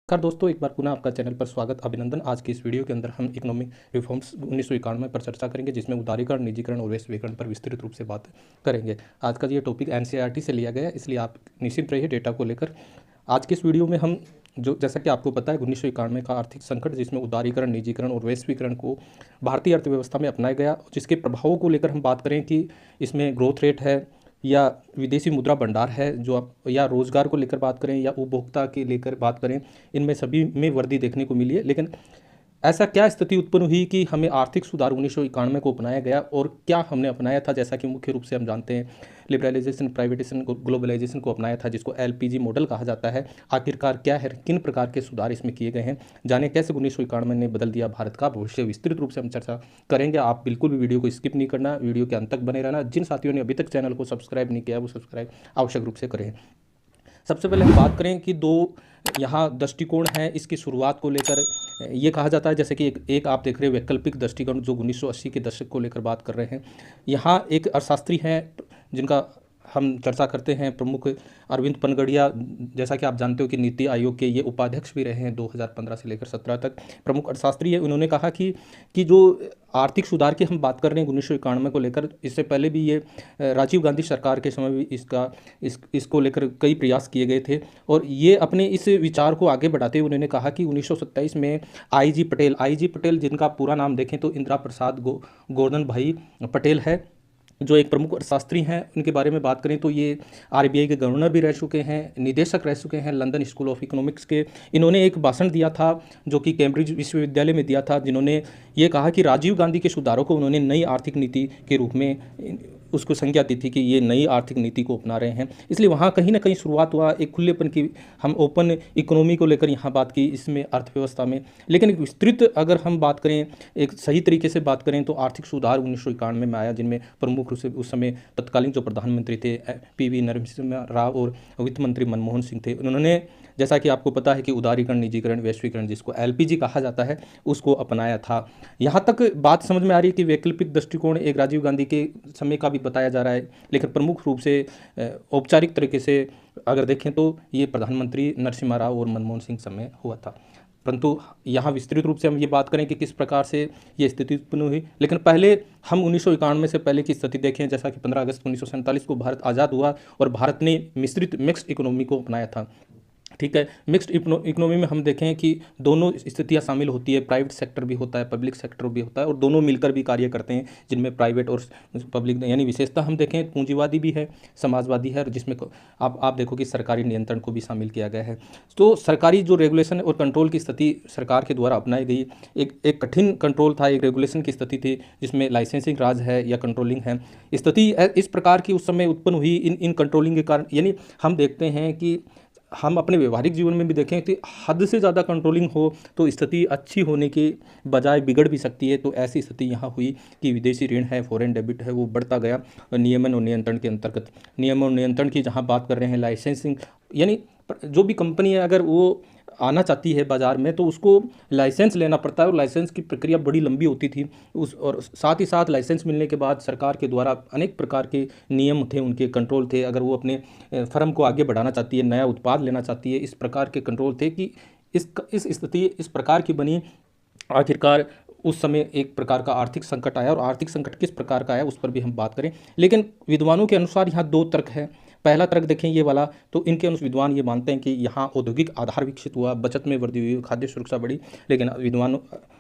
नमस्कार दोस्तों, एक बार पुनः आपका चैनल पर स्वागत, अभिनंदन। आज की इस वीडियो के अंदर हम इकोनॉमिक रिफॉर्म्स 1991 पर चर्चा करेंगे, जिसमें उदारीकरण, निजीकरण और वैश्वीकरण पर विस्तृत रूप से बात करेंगे। आज का ये टॉपिक एनसीईआरटी से लिया गया है, इसलिए आप निश्चिंत रहिए डेटा को लेकर। आज की इस वीडियो में हम जैसा कि आपको पता है 1991 का आर्थिक संकट, जिसमें उदारीकरण, निजीकरण और वैश्वीकरण को भारतीय अर्थव्यवस्था में अपनाया गया, जिसके प्रभावों को लेकर हम बात करें कि इसमें ग्रोथ रेट है या विदेशी मुद्रा भंडार है, जो आप या रोज़गार को लेकर बात करें या उपभोक्ता के लेकर बात करें, इनमें सभी में वृद्धि देखने को मिली है। लेकिन ऐसा क्या स्थिति उत्पन्न हुई कि हमें आर्थिक सुधार 1991 को अपनाया गया, और क्या हमने अपनाया था? जैसा कि मुख्य रूप से हम जानते हैं लिबरलाइजेशन, प्राइवेटाइजेशन, ग्लोबलाइजेशन को अपनाया था, जिसको एलपीजी मॉडल कहा जाता है। आखिरकार क्या है, किन प्रकार के सुधार इसमें किए गए हैं, जाने कैसे 1991 ने बदल दिया भारत का भविष्य। विस्तृत रूप से हम चर्चा करेंगे। आप बिल्कुल भी वीडियो को स्किप नहीं करना, वीडियो के अंत तक बने रहना। जिन साथियों ने अभी तक चैनल को सब्सक्राइब नहीं किया, वो सब्सक्राइब आवश्यक रूप से करें। सबसे पहले हम बात करें कि दो यहाँ दृष्टिकोण हैं इसकी शुरुआत को लेकर। ये कहा जाता है, जैसे कि एक आप देख रहे हो वैकल्पिक दृष्टिकोण, जो 1980 के दशक को लेकर बात कर रहे हैं। यहाँ एक अर्थशास्त्री हैं जिनका हम चर्चा करते हैं, प्रमुख अरविंद पनगड़िया। जैसा कि आप जानते हो कि नीति आयोग के ये उपाध्यक्ष भी रहे हैं 2015 से लेकर 17 तक, प्रमुख अर्थशास्त्री है। उन्होंने कहा कि जो आर्थिक सुधार की हम बात कर रहे हैं 1991 को लेकर, इससे पहले भी ये राजीव गांधी सरकार के समय भी इसको लेकर कई प्रयास किए गए थे। और ये अपने इस विचार को आगे बढ़ाते हुए उन्होंने कहा कि 1927 में आईजी पटेल, जिनका पूरा नाम देखें तो इंदिरा प्रसाद गोवर्धन भाई पटेल है, जो एक प्रमुख अर्थशास्त्री हैं। उनके बारे में बात करें तो ये आरबीआई के गवर्नर भी रह चुके हैं, निदेशक रह चुके हैं लंदन स्कूल ऑफ इकोनॉमिक्स के। इन्होंने एक भाषण दिया था जो कि कैम्ब्रिज विश्वविद्यालय में दिया था, जिन्होंने ये कहा कि राजीव गांधी के सुधारों को उन्होंने नई आर्थिक नीति के रूप में उसको संज्ञा दी थी कि ये नई आर्थिक नीति को अपना रहे हैं। इसलिए वहाँ कहीं ना कहीं शुरुआत हुआ एक खुलेपन की। हम ओपन इकोनॉमी को लेकर यहाँ बात की इसमें अर्थव्यवस्था में। लेकिन एक विस्तृत अगर हम बात करें, एक सही तरीके से बात करें, तो आर्थिक सुधार 1991 में आया, जिनमें प्रमुख रूप से उस समय तत्कालीन जो प्रधानमंत्री थे पीवी नरसिम्हा राव और वित्त मंत्री मनमोहन सिंह थे। उन्होंने, जैसा कि आपको पता है कि उदारीकरण, निजीकरण, वैश्वीकरण, जिसको एलपीजी कहा जाता है, उसको अपनाया था। यहाँ तक बात समझ में आ रही है कि वैकल्पिक दृष्टिकोण एक राजीव गांधी के समय का भी बताया जा रहा है, लेकिन प्रमुख रूप से औपचारिक तरीके से अगर देखें तो ये प्रधानमंत्री नरसिम्हा राव और मनमोहन सिंह समय हुआ था। परंतु यहाँ विस्तृत रूप से हम ये बात करें कि किस प्रकार से ये स्थिति उत्पन्न हुई। लेकिन पहले हम 1991 से पहले की स्थिति देखें। जैसा कि 15 अगस्त 1947 को भारत आज़ाद हुआ और भारत ने मिक्स्ड इकोनॉमी को अपनाया था। ठीक है, मिक्स्ड इकोनॉमी में हम देखें कि दोनों स्थितियां शामिल होती है, प्राइवेट सेक्टर भी होता है, पब्लिक सेक्टर भी होता है, और दोनों मिलकर भी कार्य करते हैं, जिनमें प्राइवेट और पब्लिक यानी विशेषता हम देखें पूंजीवादी भी है, समाजवादी है, और जिसमें आप देखो कि सरकारी नियंत्रण को भी शामिल किया गया है। तो सरकारी जो रेगुलेशन और कंट्रोल की स्थिति सरकार के द्वारा अपनाई गई, एक कठिन कंट्रोल था, एक रेगुलेशन की स्थिति थी, जिसमें लाइसेंसिंग राज है या कंट्रोलिंग है। स्थिति इस प्रकार की उस समय उत्पन्न हुई इन कंट्रोलिंग के कारण। यानी हम देखते हैं कि हम अपने व्यवहारिक जीवन में भी देखें कि हद से ज़्यादा कंट्रोलिंग हो तो स्थिति अच्छी होने के बजाय बिगड़ भी सकती है। तो ऐसी स्थिति यहाँ हुई कि विदेशी ऋण है, फॉरेन डेबिट है, वो बढ़ता गया नियमन और नियंत्रण के अंतर्गत। नियमन और नियंत्रण की जहाँ बात कर रहे हैं, लाइसेंसिंग, यानी जो भी कंपनी है अगर वो आना चाहती है बाज़ार में तो उसको लाइसेंस लेना पड़ता है, और लाइसेंस की प्रक्रिया बड़ी लंबी होती थी। और साथ ही साथ लाइसेंस मिलने के बाद सरकार के द्वारा अनेक प्रकार के नियम थे, उनके कंट्रोल थे। अगर वो अपने फर्म को आगे बढ़ाना चाहती है, नया उत्पाद लेना चाहती है, इस प्रकार के कंट्रोल थे कि इस स्थिति इस प्रकार की बनी। आखिरकार उस समय एक प्रकार का आर्थिक संकट आया, और आर्थिक संकट किस प्रकार का आया उस पर भी हम बात करें। लेकिन विद्वानों के अनुसार यहाँ दो तर्क हैं। पहला तर्क देखें ये वाला, तो इनके अनुसार विद्वान ये मानते हैं कि यहाँ औद्योगिक आधार विकसित हुआ, बचत में वृद्धि हुई, खाद्य सुरक्षा बढ़ी। लेकिन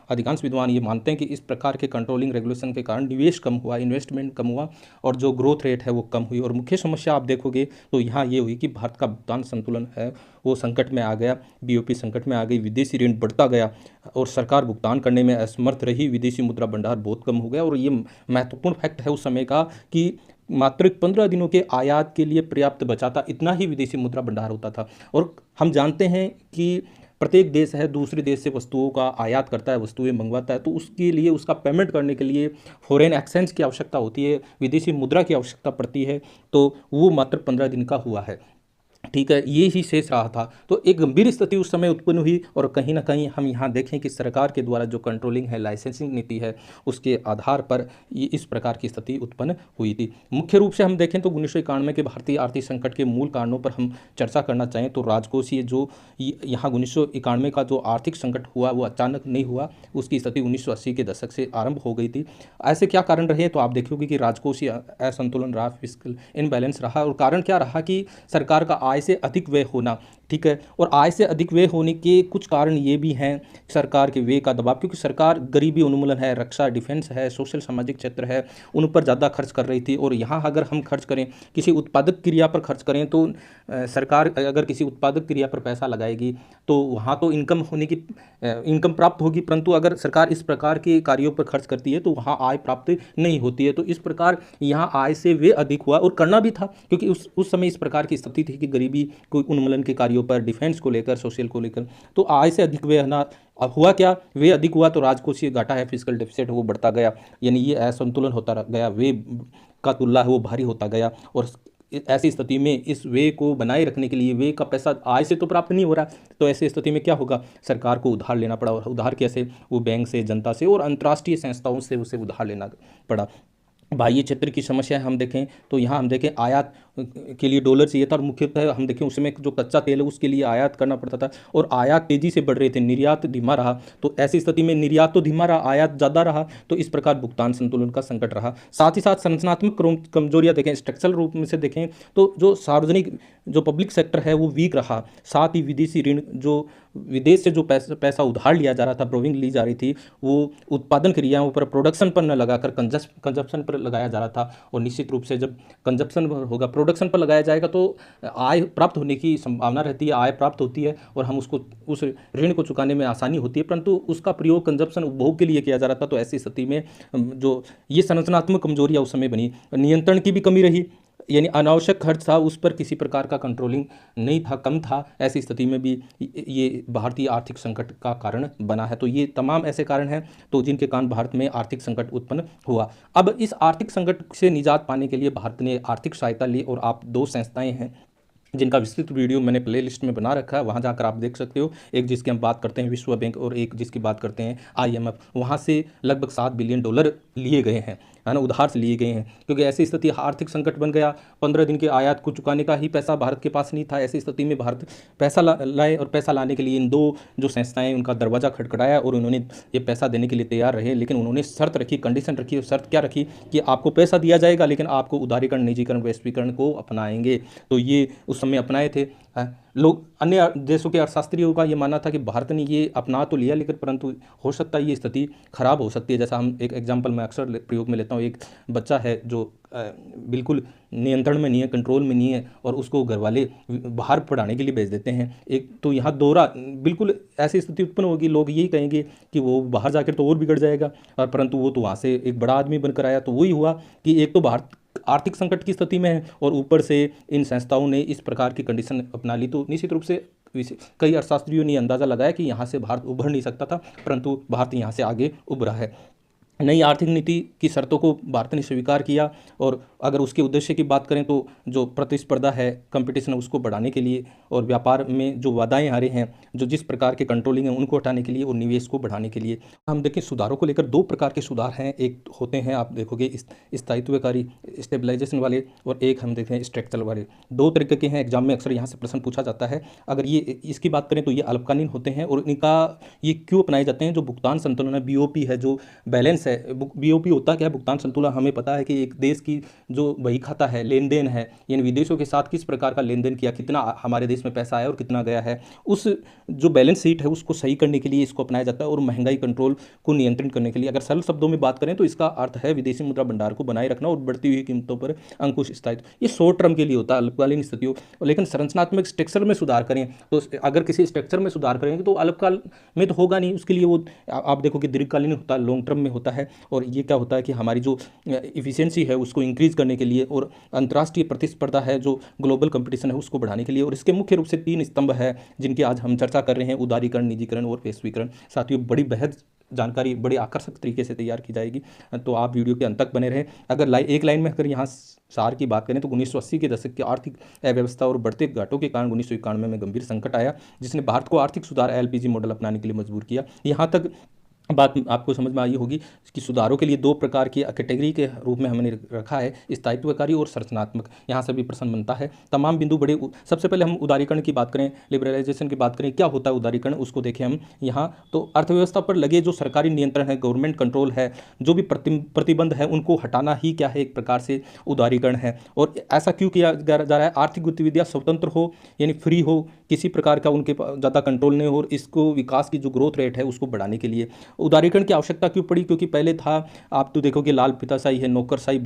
अधिकांश विद्वान ये मानते हैं कि इस प्रकार के कंट्रोलिंग रेगुलेशन के कारण निवेश कम हुआ, इन्वेस्टमेंट कम हुआ, और जो ग्रोथ रेट है वो कम हुई। और मुख्य समस्या आप देखोगे तो यहाँ ये हुई कि भारत का भुगतान संतुलन है वो संकट में आ गया, बीओपी संकट में आ गई, विदेशी ऋण बढ़ता गया और सरकार भुगतान करने में असमर्थ रही, विदेशी मुद्रा भंडार बहुत कम हो गया। और ये महत्वपूर्ण फैक्ट है उस समय का कि मात्र 15 दिनों के आयात के लिए पर्याप्त बचा था, इतना ही विदेशी मुद्रा भंडार होता था। और हम जानते हैं कि प्रत्येक देश है दूसरे देश से वस्तुओं का आयात करता है, वस्तुएं मंगवाता है, तो उसके लिए उसका पेमेंट करने के लिए फॉरेन एक्सचेंज की आवश्यकता होती है, विदेशी मुद्रा की आवश्यकता पड़ती है। तो वो मात्र 15 दिन का हुआ है। ठीक है, ये ही शेष रहा था। तो एक गंभीर स्थिति उस समय उत्पन्न हुई और कहीं न कहीं हम यहाँ देखें कि सरकार के द्वारा जो कंट्रोलिंग है, लाइसेंसिंग नीति है, उसके आधार पर ये इस प्रकार की स्थिति उत्पन्न हुई थी। मुख्य रूप से हम देखें तो 1991 के भारतीय आर्थिक संकट के मूल कारणों पर हम चर्चा करना चाहें तो राजकोषीय जो यहाँ 1991 का जो आर्थिक संकट हुआ वो अचानक नहीं हुआ, उसकी स्थिति 1980 के दशक से आरंभ हो गई थी। ऐसे क्या कारण रहे तो आप देखोगे कि राजकोषीय असंतुलन रहा, फिस्कल इनबैलेंस रहा और कारण क्या रहा कि सरकार का आय से अधिक व्यय होना। ठीक है, और आय से अधिक व्यय होने के कुछ कारण ये भी हैं, सरकार के व्यय का दबाव, क्योंकि सरकार गरीबी उन्मूलन है, रक्षा डिफेंस है, सोशल सामाजिक क्षेत्र है, उन पर ज़्यादा खर्च कर रही थी। और यहाँ अगर हम खर्च करें, किसी उत्पादक क्रिया पर खर्च करें तो सरकार अगर किसी उत्पादक क्रिया पर पैसा लगाएगी तो वहाँ तो इनकम होने की इनकम प्राप्त होगी, परंतु अगर सरकार इस प्रकार के कार्यों पर खर्च करती है तो वहाँ आय प्राप्त नहीं होती है। तो इस प्रकार यहाँ आय से व्यय अधिक हुआ और करना भी था, क्योंकि उस समय इस प्रकार की स्थिति थी कि गरीबी को उन्मूलन के कार्यों पर, डिफेंस को लेकर, सोशल को लेकर, तो आय से अधिक व्यय ना। अब हुआ क्या, व्यय अधिक हुआ तो राजकोषीय घाटा है, फिजिकल डेफिसिट है वो बढ़ता गया, यानी ये असंतुलन होता गया, व्यय का तुल्ला है वो भारी होता गया। और ऐसी स्थिति में इस व्यय को बनाए रखने के लिए व्यय का पैसा आय से तो प्राप्त नहीं हो रहा, तो ऐसी स्थिति में क्या होगा, सरकार को उधार लेना पड़ा। और उधार कैसे, वो बैंक से, जनता से और अंतर्राष्ट्रीय संस्थाओं से उसे उधार लेना पड़ा। बाह्य क्षेत्र की समस्या हम देखें तो यहाँ हम देखें आयात के लिए डॉलर चाहिए था और मुख्यतः हम देखें उसमें जो कच्चा तेल है उसके लिए आयात करना पड़ता था और आयात तेजी से बढ़ रहे थे, निर्यात धीमा रहा। तो ऐसी स्थिति में निर्यात तो धीमा रहा, आयात ज़्यादा रहा, तो इस प्रकार भुगतान संतुलन का संकट रहा। साथ ही साथ संरचनात्मक कमजोरियाँ देखें, स्ट्रक्चरल रूप में से देखें तो जो सार्वजनिक जो पब्लिक सेक्टर है वो वीक रहा। साथ ही विदेशी ऋण, जो विदेश से जो पैसा उधार लिया जा रहा था, ब्रोविंग ली जा रही थी, वो उत्पादन क्रियाओं पर, प्रोडक्शन पर न लगाकर कंजप्शन पर लगाया जा रहा था। और निश्चित रूप से जब कंजप्शन होगा, प्रोडक्शन पर लगाया जाएगा तो आय प्राप्त होने की संभावना रहती है, आय प्राप्त होती है और हम उसको उस ऋण को चुकाने में आसानी होती है, परंतु उसका प्रयोग कंजप्शन उपभोग के लिए किया जा रहा था। तो ऐसी स्थिति में जो ये संरचनात्मक कमजोरियाँ उस समय बनी, नियंत्रण की भी कमी रही, यानी अनावश्यक खर्च था उस पर किसी प्रकार का कंट्रोलिंग नहीं था, कम था। ऐसी स्थिति में भी ये भारतीय आर्थिक संकट का कारण बना है। तो ये तमाम ऐसे कारण हैं तो जिनके कारण भारत में आर्थिक संकट उत्पन्न हुआ। अब इस आर्थिक संकट से निजात पाने के लिए भारत ने आर्थिक सहायता ली और आप दो संस्थाएं हैं जिनका विस्तृत वीडियो मैंने प्ले लिस्ट में बना रखा है, वहाँ जाकर आप देख सकते हो। एक जिसकी हम बात करते हैं विश्व बैंक और एक जिसकी बात करते हैं IMF। वहाँ से लगभग $7 बिलियन लिए गए हैं, है ना, उधार से लिए गए हैं, क्योंकि ऐसी स्थिति आर्थिक संकट बन गया। 15 दिन के आयात को चुकाने का ही पैसा भारत के पास नहीं था। ऐसी स्थिति में भारत पैसा लाए और पैसा लाने के लिए इन दो जो संस्थाएं उनका दरवाज़ा खटखटाया और उन्होंने ये पैसा देने के लिए तैयार रहे, लेकिन उन्होंने शर्त रखी, कंडीशन रखी। और शर्त क्या रखी कि आपको पैसा दिया जाएगा लेकिन आपको उदारीकरण, निजीकरण, वैश्वीकरण को अपनाएंगे। तो ये उस समय अपनाए थे लोग। अन्य देशों के अर्थशास्त्रियों का ये मानना था कि भारत ने ये अपना तो लिया लेकिन परंतु हो सकता है ये स्थिति खराब हो सकती है। जैसा हम एक एग्जांपल मैं अक्सर प्रयोग में लेता हूँ, एक बच्चा है जो बिल्कुल नियंत्रण में नहीं है, कंट्रोल में नहीं है और उसको घर वाले बाहर पढ़ाने के लिए भेज देते हैं। एक तो यहाँ दोहरा बिल्कुल ऐसी स्थिति उत्पन्न होगी, लोग यही कहेंगे कि वो बाहर जाकर तो और बिगड़ जाएगा, और परंतु वो तो वहाँ से एक बड़ा आदमी बनकर आया। तो वही हुआ कि एक तो भारत आर्थिक संकट की स्थिति में है और ऊपर से इन संस्थाओं ने इस प्रकार की कंडीशन अपना ली। तो निश्चित रूप से कई अर्थशास्त्रियों ने अंदाज़ा लगाया कि यहाँ से भारत उभर नहीं सकता था, परंतु भारत यहाँ से आगे उभरा है। नई आर्थिक नीति की शर्तों को भारत ने स्वीकार किया और अगर उसके उद्देश्य की बात करें तो जो प्रतिस्पर्धा है, कंपटीशन है, उसको बढ़ाने के लिए और व्यापार में जो बाधाएं आ रही हैं, जो जिस प्रकार के कंट्रोलिंग है, उनको हटाने के लिए और निवेश को बढ़ाने के लिए। हम देखें सुधारों को लेकर दो प्रकार के सुधार हैं। एक होते हैं, आप देखोगे, स्थायित्वकारी स्टेबलाइजेशन वाले और एक हम देखते हैं स्ट्रक्चरल वाले। दो तरीके के हैं, एग्जाम में अक्सर यहाँ से प्रश्न पूछा जाता है। अगर ये इसकी बात करें तो ये अल्पकालीन होते हैं और इनका ये क्यों अपनाए जाते हैं। जो भुगतान संतुलन है, BOP है, जो बैलेंस है, BOP होता क्या है, भुगतान संतुलन। हमें पता है कि एक देश की जो बही खाता है, लेन देन है, यानी विदेशों के साथ किस प्रकार का लेन देन किया, कितना हमारे देश में पैसा आया और कितना गया है, उस जो बैलेंस शीट है उसको सही करने के लिए इसको अपनाया जाता है और महंगाई कंट्रोल को नियंत्रित करने के लिए। अगर सरल शब्दों में बात करें तो इसका अर्थ है विदेशी मुद्रा भंडार को बनाए रखना और बढ़ती हुई कीमतों पर अंकुश स्थायित्व। ये शॉर्ट टर्म के लिए होता है, अल्पकालीन स्थितियों। लेकिन संरचनात्मक स्ट्रक्चर में सुधार करें तो अगर किसी स्ट्रक्चर में सुधार करेंगे तो अल्पकाल में तो होगा नहीं, उसके लिए वो आप देखो कि दीर्घकालीन होता है, लॉन्ग टर्म में होता है। और ये क्या होता है कि हमारी जो इफिशियंसी है उसको इंक्रीज करने के लिए और अंतर्राष्ट्रीय प्रतिस्पर्धा है, जो ग्लोबल कंपटीशन है, उसको बढ़ाने के लिए। और इसके मुख्य रूप से 3 स्तंभ है जिनकी आज हम चर्चा कर रहे हैं, उदारीकरण, निजीकरण और वैश्वीकरण। साथियों, बड़ी बेहद जानकारी बड़े आकर्षक तरीके से तैयार की जाएगी, तो आप वीडियो के अंत तक बने रहें। अगर एक लाइन में अगर यहाँ सार की बात करें तो 1980 के दशक की आर्थिक अव्यवस्था और बढ़ते घाटों के कारण 1991 में गंभीर संकट आया, जिसने भारत को आर्थिक सुधार एलपीजी मॉडल अपनाने के लिए मजबूर किया। यहाँ तक बात आपको समझ में आई होगी कि सुधारों के लिए दो प्रकार की कैटेगरी के रूप में हमने रखा है, स्थायित्वकारी और संरचनात्मक। यहाँ से भी प्रश्न बनता है। तमाम बिंदु बड़े सबसे पहले हम उदारीकरण की बात करें, लिबरलाइजेशन की बात करें, क्या होता है उदारीकरण, उसको देखें हम यहाँ। तो अर्थव्यवस्था पर लगे जो सरकारी नियंत्रण है, गवर्नमेंट कंट्रोल है, जो भी प्रतिबंध है, उनको हटाना ही क्या है, एक प्रकार से उदारीकरण है। और ऐसा क्यों किया जा रहा है? आर्थिक गतिविधियाँ स्वतंत्र हो, यानी फ्री हो, किसी प्रकार का उनके ज़्यादा कंट्रोल नहीं हो, और इसको विकास की जो ग्रोथ रेट है उसको बढ़ाने के लिए उदारीकरण की आवश्यकता क्यों पड़ी? क्योंकि पहले था, आप तो देखोगे, लाल फीताशाही है, नौकरशाही,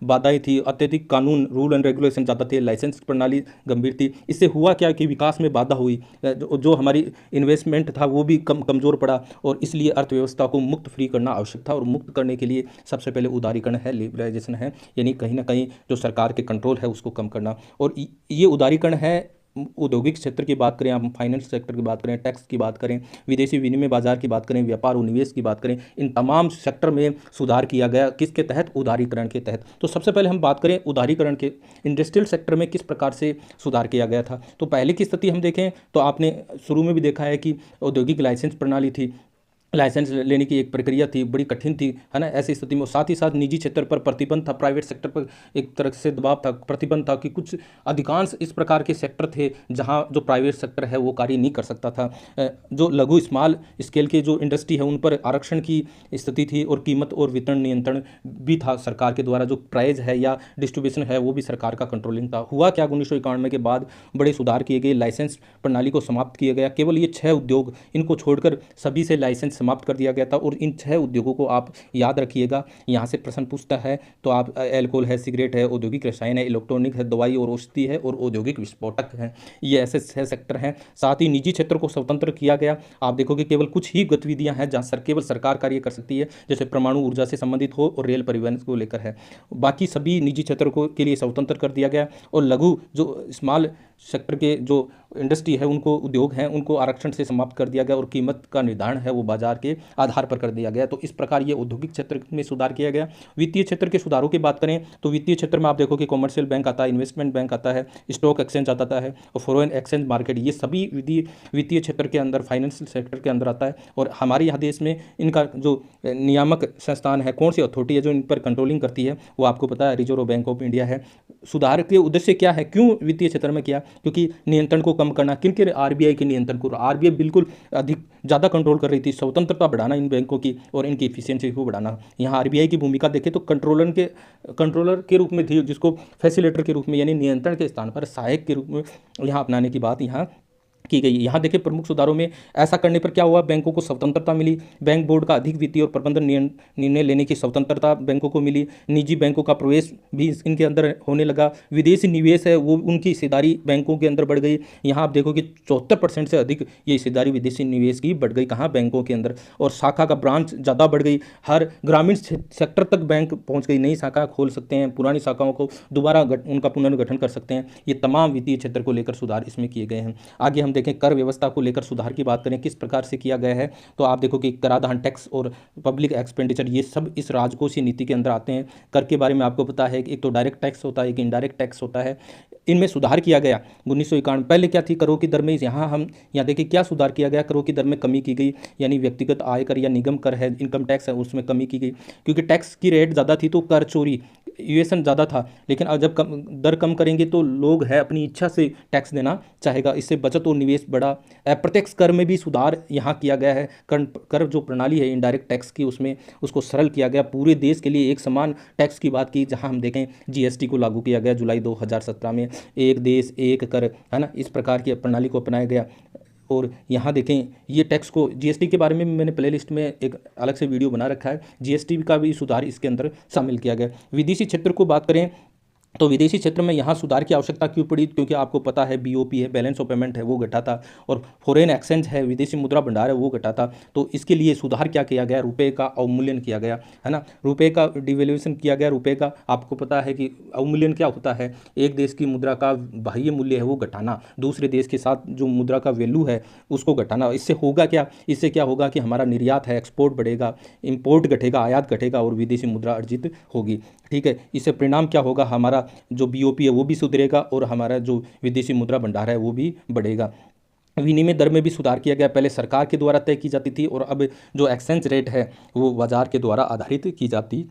बाधाएं थी, अत्यधिक कानून, रूल एंड रेगुलेशन ज़्यादा थे, लाइसेंस प्रणाली गंभीर थी। इससे हुआ क्या कि विकास में बाधा हुई, जो हमारी इन्वेस्टमेंट था वो भी कमज़ोर पड़ा, और इसलिए अर्थव्यवस्था को मुक्त फ्री करना आवश्यक था। और मुक्त करने के लिए सबसे पहले उदारीकरण है, लिबरलाइजेशन है, यानी कहीं ना कहीं जो सरकार के कंट्रोल है उसको कम करना। और ये उदारीकरण है औद्योगिक क्षेत्र की बात करें, आप फाइनेंस सेक्टर की बात करें, टैक्स की बात करें, विदेशी विनिमय बाजार की बात करें, व्यापार और निवेश की बात करें, इन तमाम सेक्टर में सुधार किया गया। किसके तहत? उदारीकरण के तहत। तो सबसे पहले हम बात करें उदारीकरण के, इंडस्ट्रियल सेक्टर में किस प्रकार से सुधार किया गया था। तो पहले की स्थिति हम देखें तो आपने शुरू में भी देखा है कि औद्योगिक लाइसेंस प्रणाली थी, लाइसेंस लेने की एक प्रक्रिया थी, बड़ी कठिन थी, है ना। ऐसी स्थिति में साथ ही साथ निजी क्षेत्र पर प्रतिबंध था, प्राइवेट सेक्टर पर एक तरह से दबाव था, प्रतिबंध था कि कुछ अधिकांश इस प्रकार के सेक्टर थे जहां जो प्राइवेट सेक्टर है वो कार्य नहीं कर सकता था। जो लघु स्मॉल स्केल के जो इंडस्ट्री है उन पर आरक्षण की स्थिति थी, और कीमत और वितरण नियंत्रण भी था सरकार के द्वारा, जो प्राइस है या डिस्ट्रीब्यूशन है वो भी सरकार का कंट्रोलिंग था। हुआ क्या? 1991 के बाद बड़े सुधार किए गए, लाइसेंस प्रणाली को समाप्त किया गया। केवल ये 6 उद्योग, इनको छोड़कर सभी से लाइसेंस समाप्त कर दिया गया था। और इन 6 उद्योगों को आप याद रखिएगा, यहाँ से प्रश्न पूछता है तो आप, एल्कोहल है, सिगरेट है, औद्योगिक रसायन है, इलेक्ट्रॉनिक है, दवाई और औषधि है, और औद्योगिक विस्फोटक है। ये ऐसे 6 सेक्टर हैं। साथ ही निजी क्षेत्र को स्वतंत्र किया गया। आप देखोगे केवल कुछ ही गतिविधियां हैं जहाँ केवल सरकार कार्य कर सकती है, जैसे परमाणु ऊर्जा से संबंधित हो और रेल परिवहन को लेकर है। बाकी सभी निजी क्षेत्र को के लिए स्वतंत्र कर दिया गया। और लघु जो स्मॉल सेक्टर के जो इंडस्ट्री है, उनको, उद्योग हैं, उनको आरक्षण से समाप्त कर दिया गया, और कीमत का निर्धारण है वो बाजार के आधार पर कर दिया गया। तो इस प्रकार ये औद्योगिक क्षेत्र में सुधार किया गया। वित्तीय क्षेत्र के सुधारों की बात करें तो वित्तीय क्षेत्र में आप देखो कि कॉमर्शियल बैंक आता है, इन्वेस्टमेंट बैंक आता है, स्टॉक एक्सचेंज आता है, और फॉरेन एक्सचेंज मार्केट, ये सभी वित्तीय क्षेत्र के अंदर, फाइनेंशियल सेक्टर के अंदर आता है। और हमारे यहाँ देश में इनका जो नियामक संस्थान है, कौन सी अथॉरिटी है जो इन पर कंट्रोलिंग करती है, वो आपको पता है, रिजर्व बैंक ऑफ इंडिया है। सुधार के उद्देश्य क्या है? क्यों वित्तीय क्षेत्र में किया? क्योंकि नियंत्रण को कम करना। किनके? आरबीआई के नियंत्रण को। आरबीआई बिल्कुल अधिक ज़्यादा कंट्रोल कर रही थी, स्वतंत्रता बढ़ाना इन बैंकों की और इनकी इफिशियंसी को बढ़ाना। यहाँ आरबीआई की भूमिका देखें तो कंट्रोलर के रूप में थी, जिसको फैसिलिटेटर के रूप में, यानी नियंत्रण के स्थान पर सहायक के रूप में यहाँ अपनाने की बात यहाँ की गई। यहाँ देखिए प्रमुख सुधारों में ऐसा करने पर क्या हुआ? बैंकों को स्वतंत्रता मिली, बैंक बोर्ड का अधिक वित्तीय और प्रबंधन निर्णय लेने की स्वतंत्रता बैंकों को मिली, निजी बैंकों का प्रवेश भी इनके अंदर होने लगा, विदेशी निवेश है वो उनकी हिस्सेदारी बैंकों के अंदर बढ़ गई। यहाँ आप देखो कि 74% से अधिक ये हिस्सेदारी विदेशी निवेश की बढ़ गई। कहाँ? बैंकों के अंदर। और शाखा का ब्रांच ज़्यादा बढ़ गई, हर ग्रामीण सेक्टर तक बैंक पहुँच गई, नई शाखा खोल सकते हैं, पुरानी शाखाओं को दोबारा उनका पुनर्गठन कर सकते हैं। ये तमाम वित्तीय क्षेत्र को लेकर सुधार इसमें किए गए हैं। आगे हम देखें कर व्यवस्था को लेकर सुधार की बात करें, किस प्रकार से किया गया है, तो आप देखो कि कराधान, टैक्स और पब्लिक एक्सपेंडिचर, ये सब इस राजकोषीय नीति के अंदर आते हैं। कर के बारे में आपको पता है कि एक तो डायरेक्ट टैक्स होता है, एक इनडायरेक्ट टैक्स होता है। इनमें सुधार किया गया 1991। पहले क्या थी? करों की दर में, यहाँ देखिए क्या सुधार किया गया, करों की दर में कमी की गई, यानी व्यक्तिगत आयकर या निगम कर है, इनकम टैक्स है, उसमें कमी की गई। क्योंकि टैक्स की रेट ज़्यादा थी तो कर चोरी, यूएसन ज़्यादा था। लेकिन अब जब दर कम करेंगे तो लोग है अपनी इच्छा से टैक्स देना चाहेगा, इससे बचत और निवेश बढ़ा। अप्रत्यक्ष कर में भी सुधार यहाँ किया गया है। कर जो प्रणाली है इनडायरेक्ट टैक्स की, उसमें उसको सरल किया गया, पूरे देश के लिए एक समान टैक्स की बात की। जहाँ हम देखें जीएसटी को लागू किया गया जुलाई 2017 में, एक देश एक कर, है ना, इस प्रकार की प्रणाली को अपनाया गया। और यहाँ देखें ये टैक्स को, जीएसटी के बारे में मैंने प्लेलिस्ट में एक अलग से वीडियो बना रखा है, जीएसटी का भी सुधार इसके अंदर शामिल किया गया। विदेशी क्षेत्र को बात करें तो विदेशी क्षेत्र में यहाँ सुधार की आवश्यकता क्यों पड़ी, क्योंकि आपको पता है बीओपी है, बैलेंस ऑफ पेमेंट है, वो घटा था, और फॉरेन एक्सचेंज है, विदेशी मुद्रा भंडार है, वो घटा था। तो इसके लिए सुधार क्या किया गया, रुपए का अवमूल्यन किया गया, है ना, रुपए का डिवेल्यूएशन किया गया। रुपए का आपको पता है कि अवमूल्यन क्या होता है, एक देश की मुद्रा का बाह्य मूल्य है वो घटाना, दूसरे देश के साथ जो मुद्रा का वैल्यू है उसको घटाना। इससे होगा क्या, इससे क्या होगा कि हमारा निर्यात है, एक्सपोर्ट बढ़ेगा, इंपोर्ट घटेगा, आयात घटेगा और विदेशी मुद्रा अर्जित होगी। ठीक है, इससे परिणाम क्या होगा, हमारा जो बीओपी है वो भी सुधरेगा और हमारा जो विदेशी मुद्रा भंडार है वो भी बढ़ेगा। विनिमय दर में भी सुधार किया गया, पहले सरकार के द्वारा तय की जाती थी और अब जो एक्सचेंज रेट है वो बाजार के द्वारा आधारित की जाती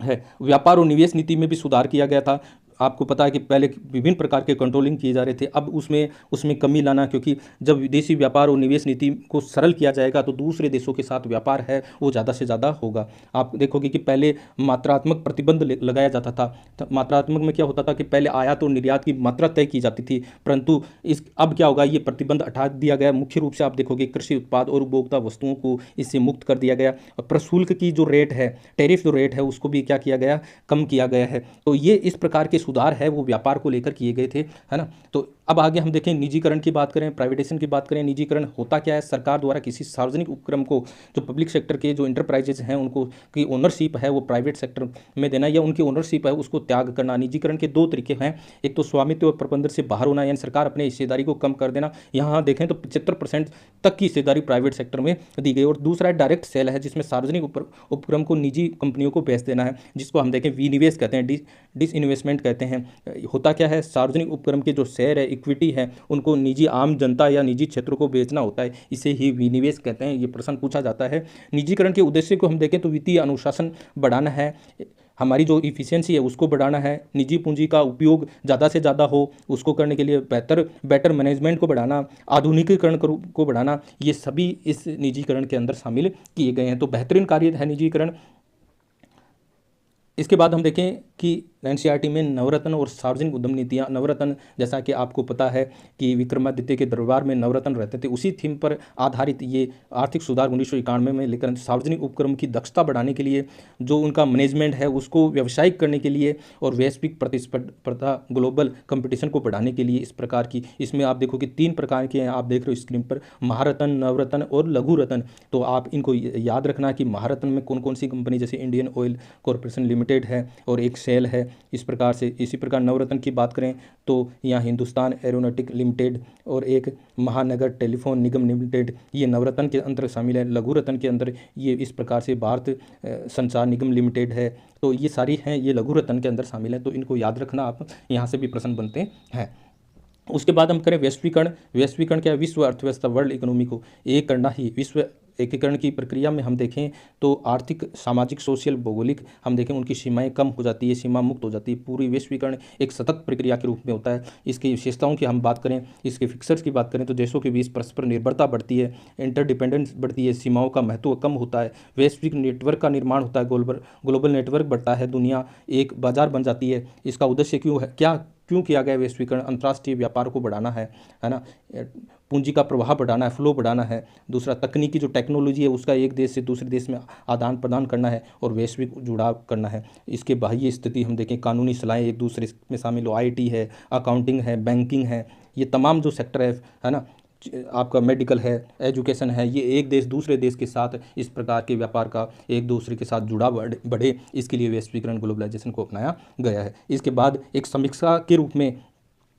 है। व्यापार और निवेश नीति में भी सुधार किया गया था। आपको पता है कि पहले विभिन्न प्रकार के कंट्रोलिंग किए जा रहे थे, अब उसमें उसमें कमी लाना, क्योंकि जब विदेशी व्यापार और निवेश नीति को सरल किया जाएगा तो दूसरे देशों के साथ व्यापार है वो ज़्यादा से ज़्यादा होगा। आप देखोगे कि पहले मात्रात्मक प्रतिबंध लगाया जाता था। तो मात्रात्मक में क्या होता था कि पहले आयात और निर्यात की मात्रा तय की जाती थी, परंतु इस अब क्या होगा, ये प्रतिबंध हटा दिया गया। मुख्य रूप से आप देखोगे कृषि उत्पाद और उपभोक्ता वस्तुओं को इससे मुक्त कर दिया गया, और प्रशुल्क की जो रेट है, टैरिफ जो रेट है, उसको भी क्या किया गया, कम किया गया है। तो ये इस प्रकार के सुधार है वो व्यापार को लेकर किए गए थे, है ना। तो अब आगे हम देखें, निजीकरण की बात करें, प्राइवेटेशन की बात करें। निजीकरण होता क्या है, सरकार द्वारा किसी सार्वजनिक उपक्रम को, जो पब्लिक सेक्टर के जो इंटरप्राइजेज हैं उनको की ओनरशिप है वो प्राइवेट सेक्टर में देना, या उनकी ओनरशिप है उसको त्याग करना। निजीकरण के दो तरीके हैं, एक तो स्वामित्व और प्रबंधन से बाहर होना, यानी सरकार अपने हिस्सेदारी को कम कर देना। यहाँ देखें तो 75% तक की हिस्सेदारी प्राइवेट सेक्टर में दी गई, और दूसरा है डायरेक्ट सेल है, जिसमें सार्वजनिक उपक्रम को निजी कंपनियों को बेच देना है, जिसको हम देखें विनिवेश कहते हैं, डिसइन्वेस्टमेंट कहते हैं। होता क्या है, सार्वजनिक उपक्रम के जो शेयर है, इक्विटी है, उनको निजी आम जनता या निजी क्षेत्रों को बेचना होता है, इसे ही विनिवेश कहते हैं। ये प्रश्न पूछा जाता है। निजीकरण के उद्देश्य को हम देखें तो वित्तीय अनुशासन बढ़ाना है, हमारी जो इफिशियंसी है उसको बढ़ाना है, निजी पूंजी का उपयोग ज़्यादा से ज़्यादा हो उसको करने के लिए बेटर मैनेजमेंट को बढ़ाना, आधुनिकीकरण को बढ़ाना, ये सभी इस निजीकरण के अंदर शामिल किए गए हैं। तो बेहतरीन कार्य है निजीकरण। इसके बाद हम देखें कि एनसीईआरटी में नवरत्न और सार्वजनिक उद्यम नीतियाँ। नवरत्न, जैसा कि आपको पता है कि विक्रमादित्य के दरबार में नवरत्न रहते थे, उसी थीम पर आधारित ये आर्थिक सुधार 1991 में लेकर सार्वजनिक उपक्रम की दक्षता बढ़ाने के लिए, जो उनका मैनेजमेंट है उसको व्यावसायिक करने के लिए, और वैश्विक प्रतिस्पर्धा ग्लोबल कंपटीशन को बढ़ाने के लिए इस प्रकार की, इसमें आप देखो कि 3 प्रकार के हैं, आप देख रहे हो स्क्रीन पर, महारत्न, नवरत्न और लघु रत्न। तो आप इनको याद रखना कि महारत्न में कौन कौन सी कंपनी, जैसे इंडियन ऑयल कॉरपोरेशन लिमिटेड है और एक सेल है, इस प्रकार से। इसी प्रकार नवरत्न की बात करें तो यहाँ हिंदुस्तान एरोनॉटिक लिमिटेड और एक महानगर टेलीफोन निगम लिमिटेड, ये नवरत्न के अंदर शामिल है। लघु रत्न के अंदर ये इस प्रकार से भारत संचार निगम लिमिटेड है। तो ये सारी हैं, ये लघु रत्न के अंदर शामिल है, तो इनको याद रखना, आप यहाँ से भी प्रश्न बनते हैं। उसके बाद हम करें वैश्वीकरण। वैश्वीकरण क्या है, विश्व अर्थव्यवस्था, वर्ल्ड इकोनॉमी को एक करना ही। विश्व एकीकरण की प्रक्रिया में हम देखें तो आर्थिक, सामाजिक, सोशल, भौगोलिक हम देखें उनकी सीमाएं कम हो जाती है, सीमा मुक्त हो जाती है। पूरी वैश्वीकरण एक सतत प्रक्रिया के रूप में होता है। इसकी विशेषताओं की हम बात करें, इसके फिक्सर्स की बात करें तो देशों के बीच परस्पर निर्भरता बढ़ती है, इंटरडिपेंडेंस बढ़ती है, सीमाओं का महत्व कम होता है, वैश्विक नेटवर्क का निर्माण होता है, ग्लोबल नेटवर्क बढ़ता है, दुनिया एक बाजार बन जाती है। इसका उद्देश्य क्यों किया गया वैश्वीकरण, अंतर्राष्ट्रीय व्यापार को बढ़ाना है ना, पूंजी का प्रवाह बढ़ाना है, फ्लो बढ़ाना है। दूसरा, तकनीकी जो टेक्नोलॉजी है उसका एक देश से दूसरे देश में आदान प्रदान करना है और वैश्विक जुड़ाव करना है। इसके बाह्य स्थिति हम देखें, कानूनी सलाहें एक दूसरे में शामिल हो, आईटी है, अकाउंटिंग है, बैंकिंग है, ये तमाम जो सेक्टर है ना, आपका मेडिकल है, एजुकेशन है, ये एक देश दूसरे देश के साथ इस प्रकार के व्यापार का एक दूसरे के साथ जुड़ाव बढ़े, इसके लिए वैश्वीकरण, ग्लोबलाइजेशन को अपनाया गया है। इसके बाद एक समीक्षा के रूप में,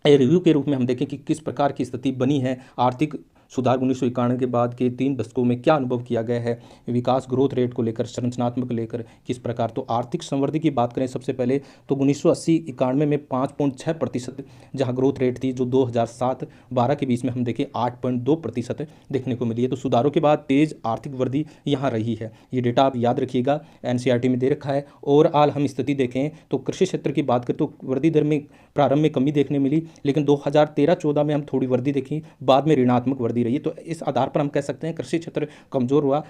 रिव्यू के रूप में हम देखें कि किस प्रकार की स्थिति बनी है, आर्थिक सुधार 1991 के बाद के 3 दशकों में क्या अनुभव किया गया है, विकास ग्रोथ रेट को लेकर, संरचनात्मक लेकर किस प्रकार। तो आर्थिक संवृद्धि की बात करें सबसे पहले तो 1980-91 में 5.6% जहां ग्रोथ रेट थी, जो 2007-12 के बीच में हम देखें 8.2% देखने को मिली है। तो सुधारों के बाद तेज आर्थिक वृद्धि यहाँ रही है। ये डेटा आप याद रखिएगा, एनसीईआरटी में दे रखा है। ओवरऑल हम स्थिति देखें तो कृषि क्षेत्र की बात करें तो वृद्धि दर में प्रारंभ में कमी देखने मिली, लेकिन 2013-14 में हम थोड़ी वृद्धि देखी, बाद में ऋणात्मक वृद्धि रही। तो इस आधार पर हम कह सकते हैं कृषि क्षेत्र कमजोर हुआ।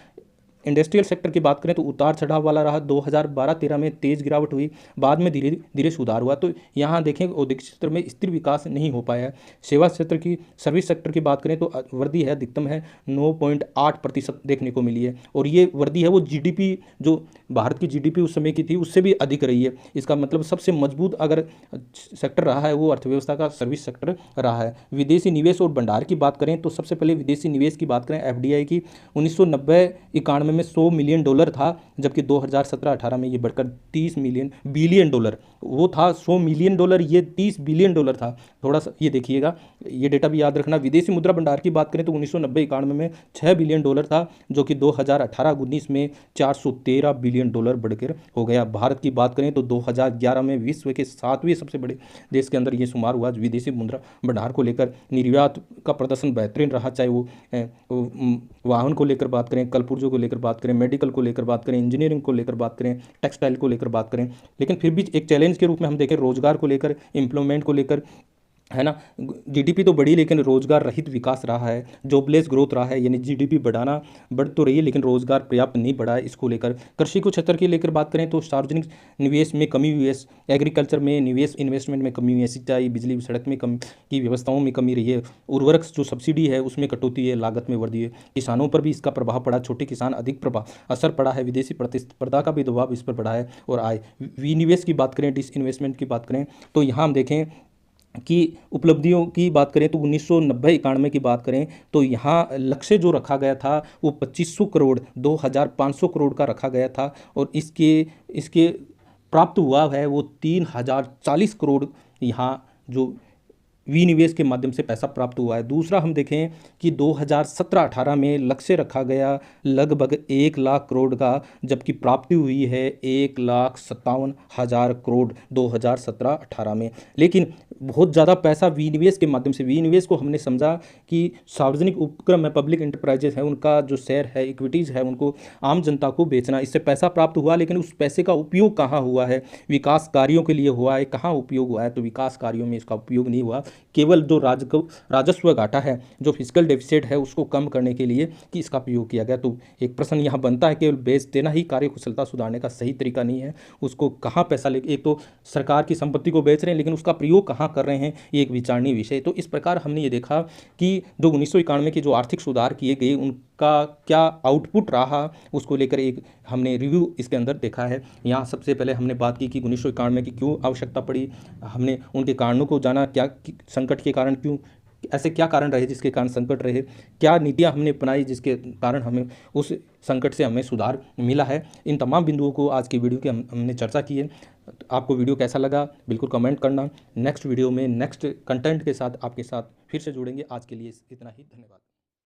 इंडस्ट्रियल सेक्टर की बात करें तो उतार चढ़ाव वाला रहा। 2012-13 में तेज गिरावट हुई, बाद में धीरे धीरे सुधार हुआ। तो यहाँ देखें औद्योगिक क्षेत्र में स्थिर विकास नहीं हो पाया है। सेवा क्षेत्र की, सर्विस सेक्टर की बात करें तो वृद्धि है, अधिकतम है 9.8% देखने को मिली है। और ये वृद्धि है वो जीडीपी, जो भारत की जीडीपी उस समय की थी उससे भी अधिक रही है। इसका मतलब सबसे मजबूत अगर सेक्टर रहा है वो अर्थव्यवस्था का सर्विस सेक्टर रहा है। विदेशी निवेश और भंडार की बात करें तो सबसे पहले विदेशी निवेश की बात करें, एफडीआई की 1990-91 में $100 मिलियन था, जबकि 2017-18 में ये बढ़कर 30 बिलियन डॉलर वो था। $100 मिलियन, ये $30 बिलियन था। थोड़ा सा ये देखिएगा, ये डेटा भी याद रखना। विदेशी मुद्रा भंडार की बात करें तो 1990-91 में $6 बिलियन था, जो कि 2018-19 में $413 बिलियन बढ़कर हो गया। भारत की बात करें तो 2011 में विश्व के 7वें सबसे बड़े देश के अंदर ये शुमार हुआ। विदेशी मुद्रा भंडार को लेकर निर्यात का प्रदर्शन बेहतरीन रहा, चाहे वो वाहन को लेकर बात करें, कलपुर्जों को लेकर बात करें, मेडिकल को लेकर बात करें, इंजीनियरिंग को लेकर बात करें, टेक्सटाइल को लेकर बात करें। लेकिन फिर भी एक चैलेंज के रूप में हम देखें रोजगार को लेकर, एम्प्लॉयमेंट को लेकर, है ना। जीडीपी तो बढ़ी लेकिन रोजगार रहित विकास रहा है, जॉबलेस ग्रोथ रहा है, यानी जीडीपी बढ़ तो रही है लेकिन रोजगार पर्याप्त नहीं बढ़ा है। इसको लेकर कृषि को क्षेत्र की लेकर बात करें तो सार्वजनिक निवेश में कमी हुई है, एग्रीकल्चर में निवेश इन्वेस्टमेंट में कमी हुई है, सिंचाई, बिजली, सड़क में कमी की व्यवस्थाओं में कमी रही है, उर्वरक जो सब्सिडी है उसमें कटौती है, लागत में वृद्धि है। किसानों पर भी इसका प्रभाव पड़ा, छोटे किसान अधिक असर पड़ा है, विदेशी प्रतिस्पर्धा का भी दबाव इस पर पड़ा है। और आय विनिवेश की बात करें, डिसइन्वेस्टमेंट की बात करें तो यहाँ हम देखें कि उपलब्धियों की बात करें तो 1990-91 की बात करें तो यहाँ लक्ष्य जो रखा गया था वो 2500 करोड़ 2500 करोड़ का रखा गया था, और इसके प्राप्त हुआ है वो 3040 करोड़ यहाँ जो विनिवेश के माध्यम से पैसा प्राप्त हुआ है। दूसरा हम देखें कि 2017-18 में लक्ष्य रखा गया लगभग 1 लाख करोड़ का, जबकि प्राप्ति हुई है 1,57,000 करोड़ 2017-18 में। लेकिन बहुत ज़्यादा पैसा विनिवेश के माध्यम से, विनिवेश को हमने समझा कि सार्वजनिक उपक्रम है, पब्लिक इंटरप्राइजेज है, उनका जो शेयर है, इक्विटीज़ है, उनको आम जनता को बेचना, इससे पैसा प्राप्त हुआ। लेकिन उस पैसे का उपयोग कहाँ हुआ है? विकास कार्यों के लिए हुआ है, कहाँ उपयोग हुआ है? तो विकास कार्यों में इसका उपयोग नहीं हुआ, केवल जो राजस्व घाटा है, जो फिजिकल डेफिसिट है, उसको कम करने के लिए कि इसका उपयोग किया गया। तो एक प्रश्न यहाँ बनता है, केवल बेच देना ही कार्य कुशलता सुधारने का सही तरीका नहीं है। उसको कहाँ पैसा लेके, एक तो सरकार की संपत्ति को बेच रहे हैं लेकिन उसका प्रयोग कहाँ कर रहे हैं, ये एक विचारणीय विषय। तो इस प्रकार हमने ये देखा कि जो 1991 के जो आर्थिक सुधार किए गए उनका क्या आउटपुट रहा, उसको लेकर एक हमने रिव्यू इसके अंदर देखा है। यहाँ सबसे पहले हमने बात की कि 1991 की क्यों आवश्यकता पड़ी, हमने उनके कारणों को जाना, क्या संकट के कारण, क्यों ऐसे क्या कारण रहे जिसके कारण संकट रहे, क्या नीतियाँ हमने अपनाई जिसके कारण हमें उस संकट से हमें सुधार मिला है। इन तमाम बिंदुओं को आज की वीडियो के हमने चर्चा की है। आपको वीडियो कैसा लगा बिल्कुल कमेंट करना। नेक्स्ट वीडियो में नेक्स्ट कंटेंट के साथ आपके साथ फिर से जुड़ेंगे। आज के लिए इतना ही, धन्यवाद।